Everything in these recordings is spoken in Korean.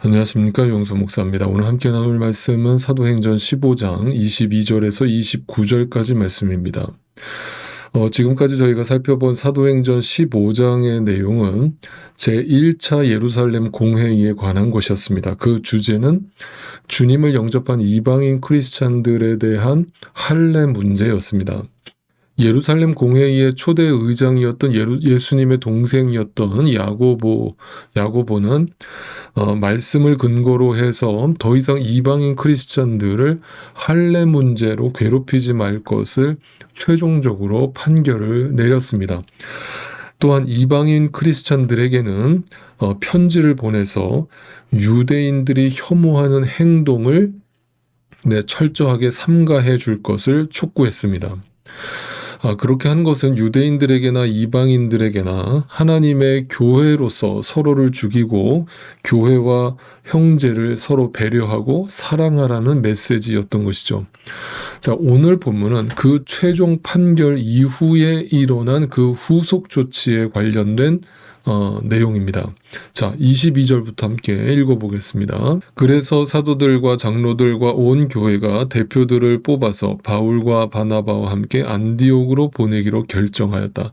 안녕하십니까, 용서 목사입니다. 오늘 함께 나눌 말씀은 사도행전 15장 22절에서 29절까지 말씀입니다. 지금까지 저희가 살펴본 사도행전 15장의 내용은 제1차 예루살렘 공회의에 관한 것이었습니다. 그 주제는 주님을 영접한 이방인 크리스찬들에 대한 할례 문제였습니다. 예루살렘 공회의의 초대 의장이었던 예수님의 동생이었던 야고보는 말씀을 근거로 해서 더 이상 이방인 크리스찬들을 할례 문제로 괴롭히지 말 것을 최종적으로 판결을 내렸습니다. 또한 이방인 크리스찬들에게는 편지를 보내서 유대인들이 혐오하는 행동을 철저하게 삼가해 줄 것을 촉구했습니다. 그렇게 한 것은 유대인들에게나 이방인들에게나 하나님의 교회로서 서로를 죽이고 교회와 형제를 서로 배려하고 사랑하라는 메시지였던 것이죠. 자, 오늘 본문은 그 최종 판결 이후에 일어난 그 후속 조치에 관련된 내용입니다. 자, 22절부터 함께 읽어보겠습니다. 그래서 사도들과 장로들과 온 교회가 대표들을 뽑아서 바울과 바나바와 함께 안디옥으로 보내기로 결정하였다.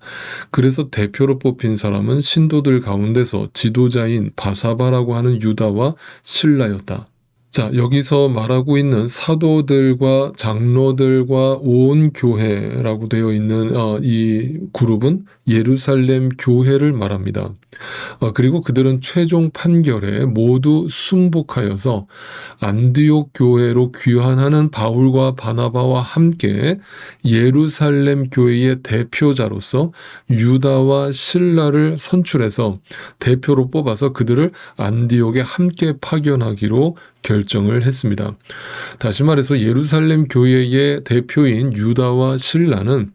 그래서 대표로 뽑힌 사람은 신도들 가운데서 지도자인 바사바라고 하는 유다와 실라였다. 자, 여기서 말하고 있는 사도들과 장로들과 온 교회라고 되어 있는 이 그룹은 예루살렘 교회를 말합니다. 그리고 그들은 최종 판결에 모두 순복하여서 안디옥 교회로 귀환하는 바울과 바나바와 함께 예루살렘 교회의 대표자로서 유다와 실라를 선출해서 대표로 뽑아서 그들을 안디옥에 함께 파견하기로 결정을 했습니다. 다시 말해서 예루살렘 교회의 대표인 유다와 실라는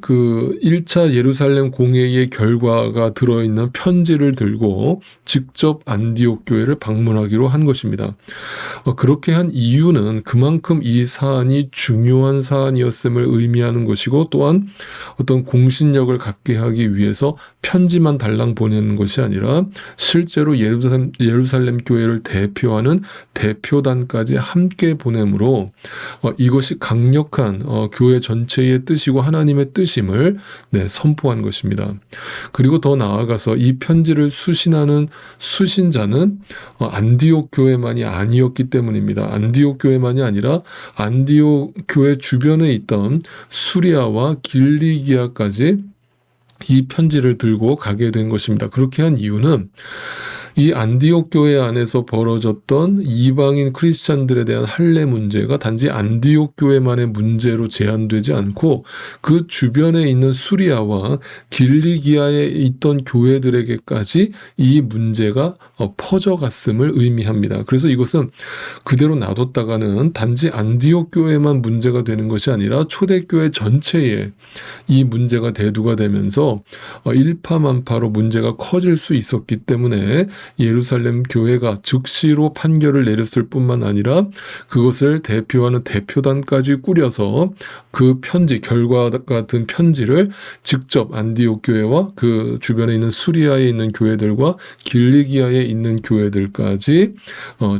그 1차 예루살렘 공회의 결과가 들어있는 편지를 들고 직접 안디옥 교회를 방문하기로 한 것입니다. 그렇게 한 이유는 그만큼 이 사안이 중요한 사안이었음을 의미하는 것이고, 또한 어떤 공신력을 갖게 하기 위해서 편지만 달랑 보내는 것이 아니라 실제로 예루살렘 교회를 대표하는 대표단까지 함께 보내므로 이것이 강력한 교회 전체의 뜻이고 하나님의 뜻임을 선포한 것입니다. 그리고 더 나아가서 이 편지를 수신하는 수신자는 안디옥 교회만이 아니었기 때문입니다. 안디옥 교회만이 아니라 안디옥 교회 주변에 있던 수리아와 길리기아까지 이 편지를 들고 가게 된 것입니다. 그렇게 한 이유는 이 안디옥 교회 안에서 벌어졌던 이방인 크리스찬들에 대한 할례 문제가 단지 안디옥 교회만의 문제로 제한되지 않고 그 주변에 있는 수리아와 길리기아에 있던 교회들에게까지 이 문제가 퍼져갔음을 의미합니다. 그래서 이것은 그대로 놔뒀다가는 단지 안디옥 교회만 문제가 되는 것이 아니라 초대교회 전체에 이 문제가 대두가 되면서 일파만파로 문제가 커질 수 있었기 때문에 예루살렘 교회가 즉시로 판결을 내렸을 뿐만 아니라 그것을 대표하는 대표단까지 꾸려서 그 편지, 결과 같은 편지를 직접 안디옥 교회와 그 주변에 있는 수리아에 있는 교회들과 길리기아에 있는 교회들까지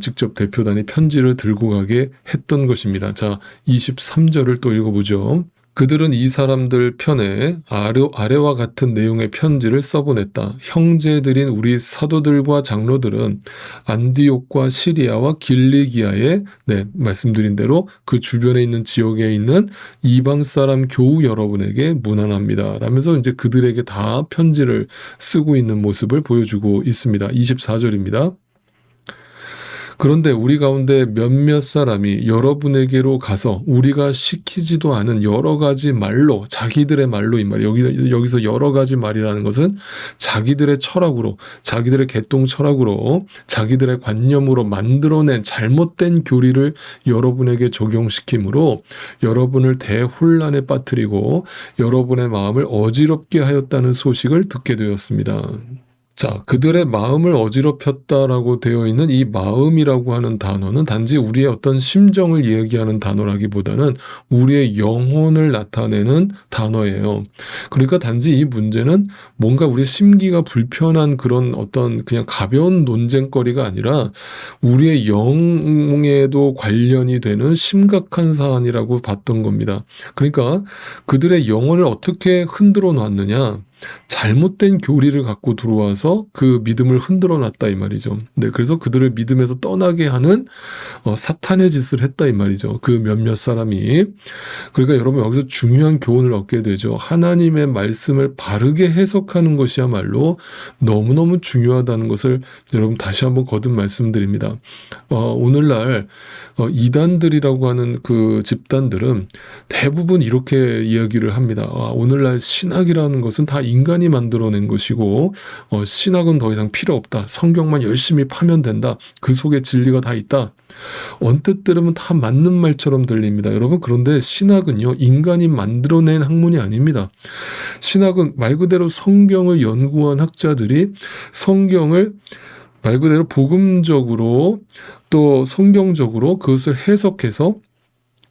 직접 대표단이 편지를 들고 가게 했던 것입니다. 자, 23절을 또 읽어보죠. 그들은 이 사람들 편에 아래와 같은 내용의 편지를 써보냈다. 형제들인 우리 사도들과 장로들은 안디옥과 시리아와 길리기아에 말씀드린 대로 그 주변에 있는 지역에 있는 이방 사람 교우 여러분에게 문안합니다. 라면서 이제 그들에게 다 편지를 쓰고 있는 모습을 보여주고 있습니다. 24절입니다. 그런데 우리 가운데 몇몇 사람이 여러분에게로 가서 우리가 시키지도 않은 여러 가지 말로, 자기들의 말로, 이 말, 여기서 여러 가지 말이라는 것은 자기들의 철학으로, 자기들의 개똥 철학으로, 자기들의 관념으로 만들어낸 잘못된 교리를 여러분에게 적용시키므로 여러분을 대혼란에 빠뜨리고 여러분의 마음을 어지럽게 하였다는 소식을 듣게 되었습니다. 자, 그들의 마음을 어지럽혔다라고 되어 있는 이 마음이라고 하는 단어는 단지 우리의 어떤 심정을 이야기하는 단어라기보다는 우리의 영혼을 나타내는 단어예요. 그러니까 단지 이 문제는 뭔가 우리 심기가 불편한 그런 어떤 그냥 가벼운 논쟁거리가 아니라 우리의 영에도 관련이 되는 심각한 사안이라고 봤던 겁니다. 그러니까 그들의 영혼을 어떻게 흔들어 놨느냐? 잘못된 교리를 갖고 들어와서 그 믿음을 흔들어 놨다 이 말이죠. 네, 그래서 그들을 믿음에서 떠나게 하는 사탄의 짓을 했다 이 말이죠. 그 몇몇 사람이. 그러니까 여러분 여기서 중요한 교훈을 얻게 되죠. 하나님의 말씀을 바르게 해석하는 것이야말로 너무너무 중요하다는 것을 여러분 다시 한번 거듭 말씀드립니다. 오늘날 이단들이라고 하는 그 집단들은 대부분 이렇게 이야기를 합니다. 오늘날 신학이라는 것은 다 인간이 만들어낸 것이고 신학은 더 이상 필요 없다. 성경만 열심히 파면 된다. 그 속에 진리가 다 있다. 언뜻 들으면 다 맞는 말처럼 들립니다. 여러분, 그런데 신학은요, 인간이 만들어낸 학문이 아닙니다. 신학은 말 그대로 성경을 연구한 학자들이 성경을 말 그대로 복음적으로 또 성경적으로 그것을 해석해서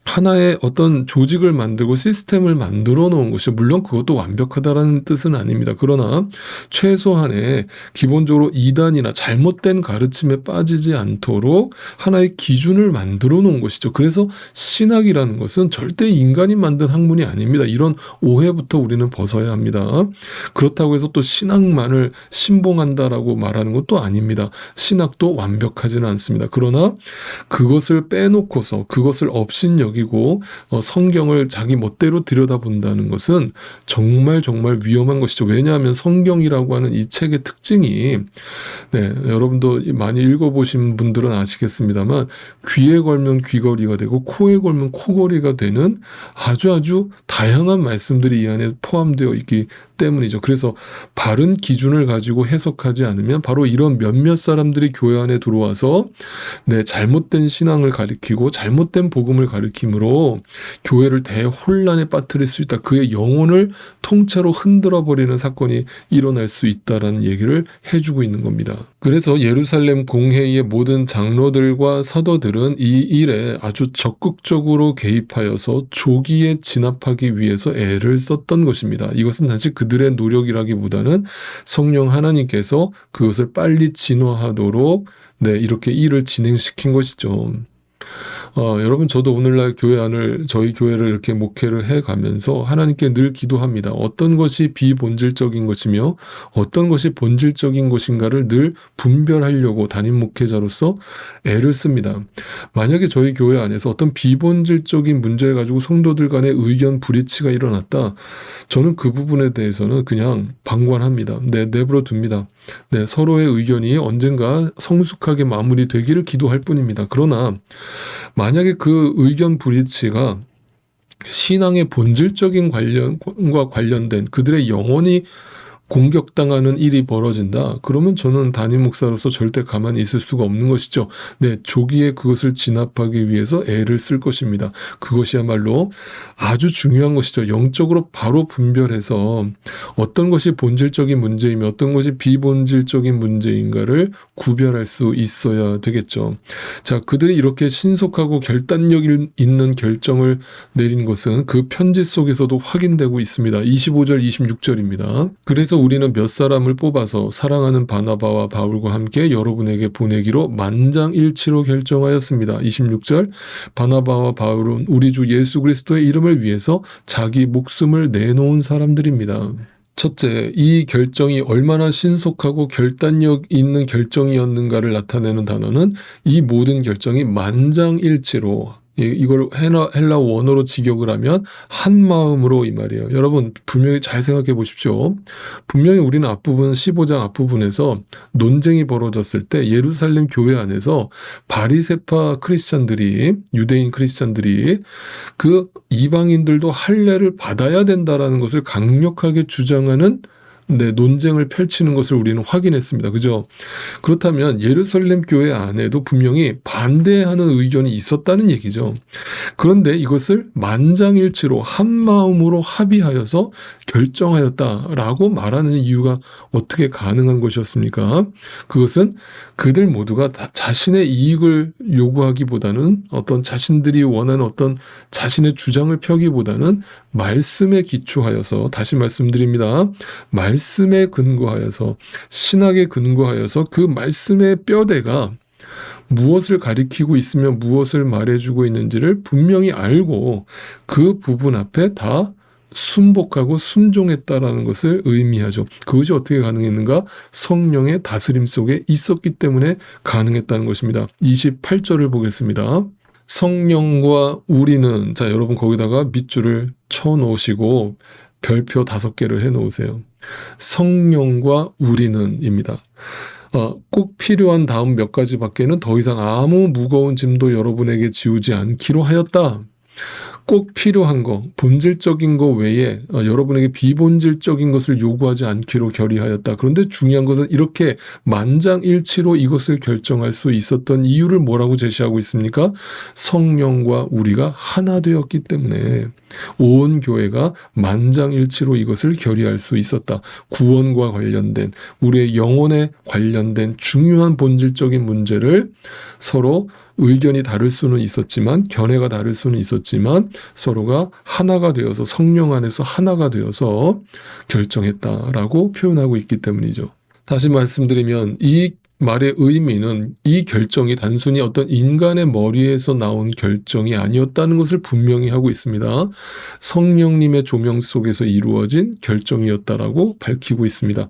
하나의 어떤 조직을 만들고 시스템을 만들어 놓은 것이, 물론 그것도 완벽하다라는 뜻은 아닙니다. 그러나 최소한의 기본적으로 이단이나 잘못된 가르침에 빠지지 않도록 하나의 기준을 만들어 놓은 것이죠. 그래서 신학이라는 것은 절대 인간이 만든 학문이 아닙니다. 이런 오해부터 우리는 벗어야 합니다. 그렇다고 해서 또 신학만을 신봉한다라고 말하는 것도 아닙니다. 신학도 완벽하지는 않습니다. 그러나 그것을 빼놓고서 그것을 업신여기고 성경을 자기 멋대로 들여다본다는 것은 정말 정말 위험한 것이죠. 왜냐하면 성경이라고 하는 이 책의 특징이, 네, 여러분도 많이 읽어보신 분들은 아시겠습니다만, 귀에 걸면 귀걸이가 되고 코에 걸면 코걸이가 되는 아주 다양한 말씀들이 이 안에 포함되어 있기 때문이죠. 그래서 바른 기준을 가지고 해석하지 않으면 바로 이런 몇몇 사람들이 교회 안에 들어와서 잘못된 신앙을 가리키고 잘못된 복음을 가리킴으로 교회를 대혼란에 빠뜨릴 수 있다. 그의 영혼을 통째로 흔들어버리는 사건이 일어날 수 있다라는 얘기를 해주고 있는 겁니다. 그래서 예루살렘 공회의 모든 장로들과 사도들은 이 일에 아주 적극적으로 개입하여서 조기에 진압하기 위해서 애를 썼던 것입니다. 이것은 단지 그들의 노력이라기보다는 성령 하나님께서 그것을 빨리 진화하도록 이렇게 일을 진행시킨 것이죠. 여러분, 저도 오늘날 교회 안을, 저희 교회를 이렇게 목회를 해가면서 하나님께 늘 기도합니다. 어떤 것이 비본질적인 것이며 어떤 것이 본질적인 것인가를 늘 분별하려고 담임 목회자로서 애를 씁니다. 만약에 저희 교회 안에서 어떤 비본질적인 문제를 가지고 성도들 간의 의견 불이치가 일어났다, 저는 그 부분에 대해서는 그냥 방관합니다. 내버려 둡니다. 서로의 의견이 언젠가 성숙하게 마무리되기를 기도할 뿐입니다. 그러나 만약에 그 의견 불이치가 신앙의 본질적인 관련과 관련된 그들의 영혼이 공격당하는 일이 벌어진다. 그러면 저는 담임 목사로서 절대 가만히 있을 수가 없는 것이죠. 조기에 그것을 진압하기 위해서 애를 쓸 것입니다. 그것이야말로 아주 중요한 것이죠. 영적으로 바로 분별해서 어떤 것이 본질적인 문제이며 어떤 것이 비본질적인 문제인가를 구별할 수 있어야 되겠죠. 자, 그들이 이렇게 신속하고 결단력 있는 결정을 내린 것은 그 편지 속에서도 확인되고 있습니다. 25절, 26절입니다. 그래서 우리는 몇 사람을 뽑아서 사랑하는 바나바와 바울과 함께 여러분에게 보내기로 만장일치로 결정하였습니다. 26절, 바나바와 바울은 우리 주 예수 그리스도의 이름을 위해서 자기 목숨을 내놓은 사람들입니다. 첫째, 이 결정이 얼마나 신속하고 결단력 있는 결정이었는가를 나타내는 단어는 이 모든 결정이 만장일치로, 이걸 헬라 원어로 직역을 하면 한 마음으로 이 말이에요. 여러분, 분명히 잘 생각해 보십시오. 분명히 우리는 앞부분 15장 앞부분에서 논쟁이 벌어졌을 때 예루살렘 교회 안에서 바리새파 크리스찬들이, 유대인 크리스찬들이 그 이방인들도 할례를 받아야 된다라는 것을 강력하게 주장하는 논쟁을 펼치는 것을 우리는 확인했습니다. 그죠? 그렇다면 예루살렘 교회 안에도 분명히 반대하는 의견이 있었다는 얘기죠. 그런데 이것을 만장일치로 한 마음으로 합의하여서 결정하였다라고 말하는 이유가 어떻게 가능한 것이었습니까? 그것은 그들 모두가 다 자신의 이익을 요구하기보다는 어떤 자신들이 원하는 어떤 자신의 주장을 펴기보다는 말씀에 기초하여서, 다시 말씀드립니다. 말씀에 근거하여서, 신학에 근거하여서 그 말씀의 뼈대가 무엇을 가리키고 있으며 무엇을 말해주고 있는지를 분명히 알고 그 부분 앞에 다 순복하고 순종했다라는 것을 의미하죠. 그것이 어떻게 가능했는가? 성령의 다스림 속에 있었기 때문에 가능했다는 것입니다. 28절을 보겠습니다. 성령과 우리는, 자, 여러분 거기다가 밑줄을 쳐 놓으시고 별표 5개를 해 놓으세요. 성령과 우리는입니다. 꼭 필요한 다음 몇 가지밖에는 더 이상 아무 무거운 짐도 여러분에게 지우지 않기로 하였다. 꼭 필요한 거, 본질적인 거 외에 여러분에게 비본질적인 것을 요구하지 않기로 결의하였다. 그런데 중요한 것은 이렇게 만장일치로 이것을 결정할 수 있었던 이유를 뭐라고 제시하고 있습니까? 성령과 우리가 하나 되었기 때문에 온 교회가 만장일치로 이것을 결의할 수 있었다. 구원과 관련된, 우리의 영혼에 관련된 중요한 본질적인 문제를 서로 의견이 다를 수는 있었지만, 견해가 다를 수는 있었지만 서로가 하나가 되어서, 성령 안에서 하나가 되어서 결정했다라고 표현하고 있기 때문이죠. 다시 말씀드리면 이 말의 의미는 이 결정이 단순히 어떤 인간의 머리에서 나온 결정이 아니었다는 것을 분명히 하고 있습니다. 성령님의 조명 속에서 이루어진 결정이었다라고 밝히고 있습니다.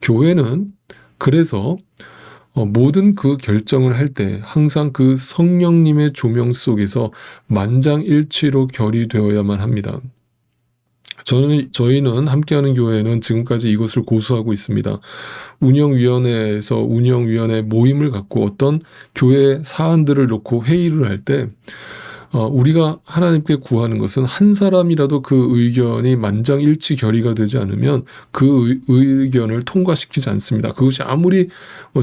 교회는 그래서 모든 그 결정을 할 때 항상 그 성령님의 조명 속에서 만장일치로 결의되어야만 합니다. 저희는 함께하는 교회는 지금까지 이것을 고수하고 있습니다. 운영위원회에서 운영위원회 모임을 갖고 어떤 교회 사안들을 놓고 회의를 할 때 우리가 하나님께 구하는 것은 한 사람이라도 그 의견이 만장일치 결의가 되지 않으면 그 의견을 통과시키지 않습니다. 그것이 아무리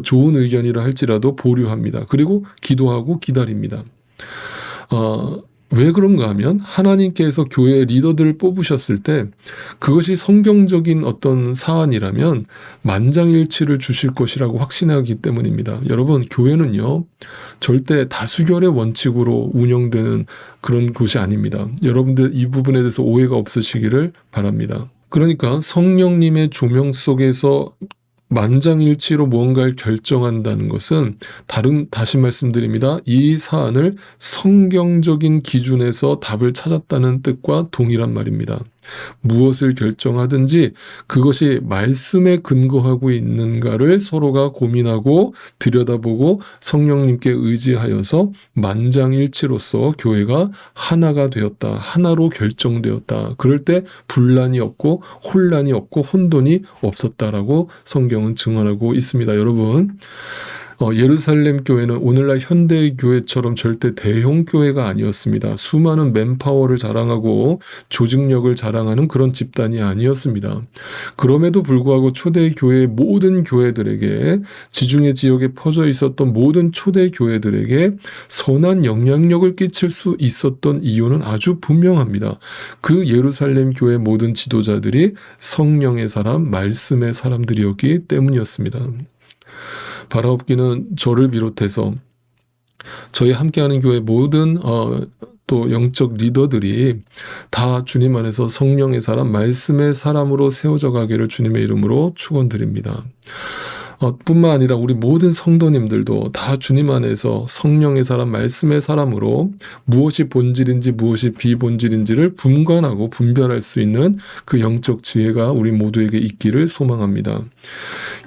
좋은 의견이라 할지라도 보류합니다. 그리고 기도하고 기다립니다. 왜 그런가 하면 하나님께서 교회 리더들을 뽑으셨을 때 그것이 성경적인 어떤 사안이라면 만장일치를 주실 것이라고 확신하기 때문입니다. 여러분, 교회는요 절대 다수결의 원칙으로 운영되는 그런 곳이 아닙니다. 여러분들 이 부분에 대해서 오해가 없으시기를 바랍니다. 그러니까 성령님의 조명 속에서 만장일치로 무언가를 결정한다는 것은 다시 말씀드립니다. 이 사안을 성경적인 기준에서 답을 찾았다는 뜻과 동일한 말입니다. 무엇을 결정하든지 그것이 말씀에 근거하고 있는가를 서로가 고민하고 들여다보고 성령님께 의지하여서 만장일치로서 교회가 하나가 되었다. 하나로 결정되었다. 그럴 때 분란이 없고 혼란이 없고 혼돈이 없었다라고 성경은 증언하고 있습니다. 여러분, 예루살렘 교회는 오늘날 현대 교회처럼 절대 대형 교회가 아니었습니다. 수많은 맨파워를 자랑하고 조직력을 자랑하는 그런 집단이 아니었습니다. 그럼에도 불구하고 초대 교회의 모든 교회들에게, 지중해 지역에 퍼져 있었던 모든 초대 교회들에게 선한 영향력을 끼칠 수 있었던 이유는 아주 분명합니다. 그 예루살렘 교회 모든 지도자들이 성령의 사람, 말씀의 사람들이었기 때문이었습니다. 바라옵기는 저를 비롯해서 저희 함께하는 교회 모든 또 영적 리더들이 다 주님 안에서 성령의 사람, 말씀의 사람으로 세워져 가기를 주님의 이름으로 축원드립니다. 뿐만 아니라 우리 모든 성도님들도 다 주님 안에서 성령의 사람, 말씀의 사람으로 무엇이 본질인지 무엇이 비본질인지를 분간하고 분별할 수 있는 그 영적 지혜가 우리 모두에게 있기를 소망합니다.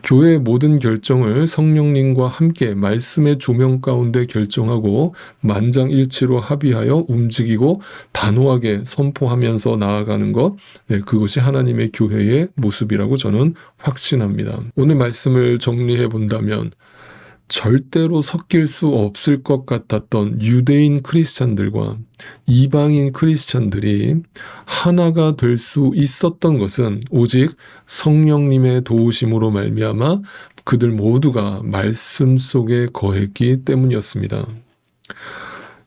교회의 모든 결정을 성령님과 함께 말씀의 조명 가운데 결정하고 만장일치로 합의하여 움직이고 단호하게 선포하면서 나아가는 것, 그것이 하나님의 교회의 모습이라고 저는 확신합니다. 오늘 말씀을 정리해 본다면 절대로 섞일 수 없을 것 같았던 유대인 크리스찬들과 이방인 크리스찬들이 하나가 될 수 있었던 것은 오직 성령님의 도우심으로 말미암아 그들 모두가 말씀 속에 거했기 때문이었습니다.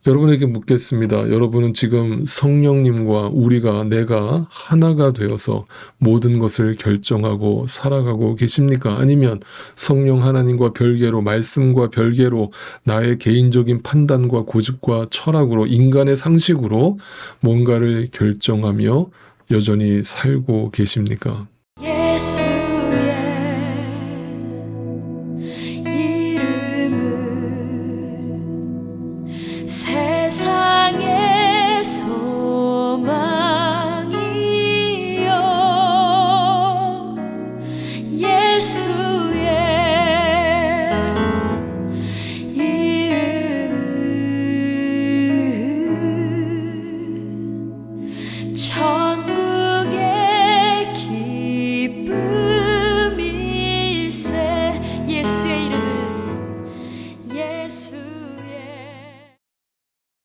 여러분에게 묻겠습니다. 여러분은 지금 성령님과 내가 하나가 되어서 모든 것을 결정하고 살아가고 계십니까? 아니면 성령 하나님과 별개로, 말씀과 별개로 나의 개인적인 판단과 고집과 철학으로, 인간의 상식으로 뭔가를 결정하며 여전히 살고 계십니까?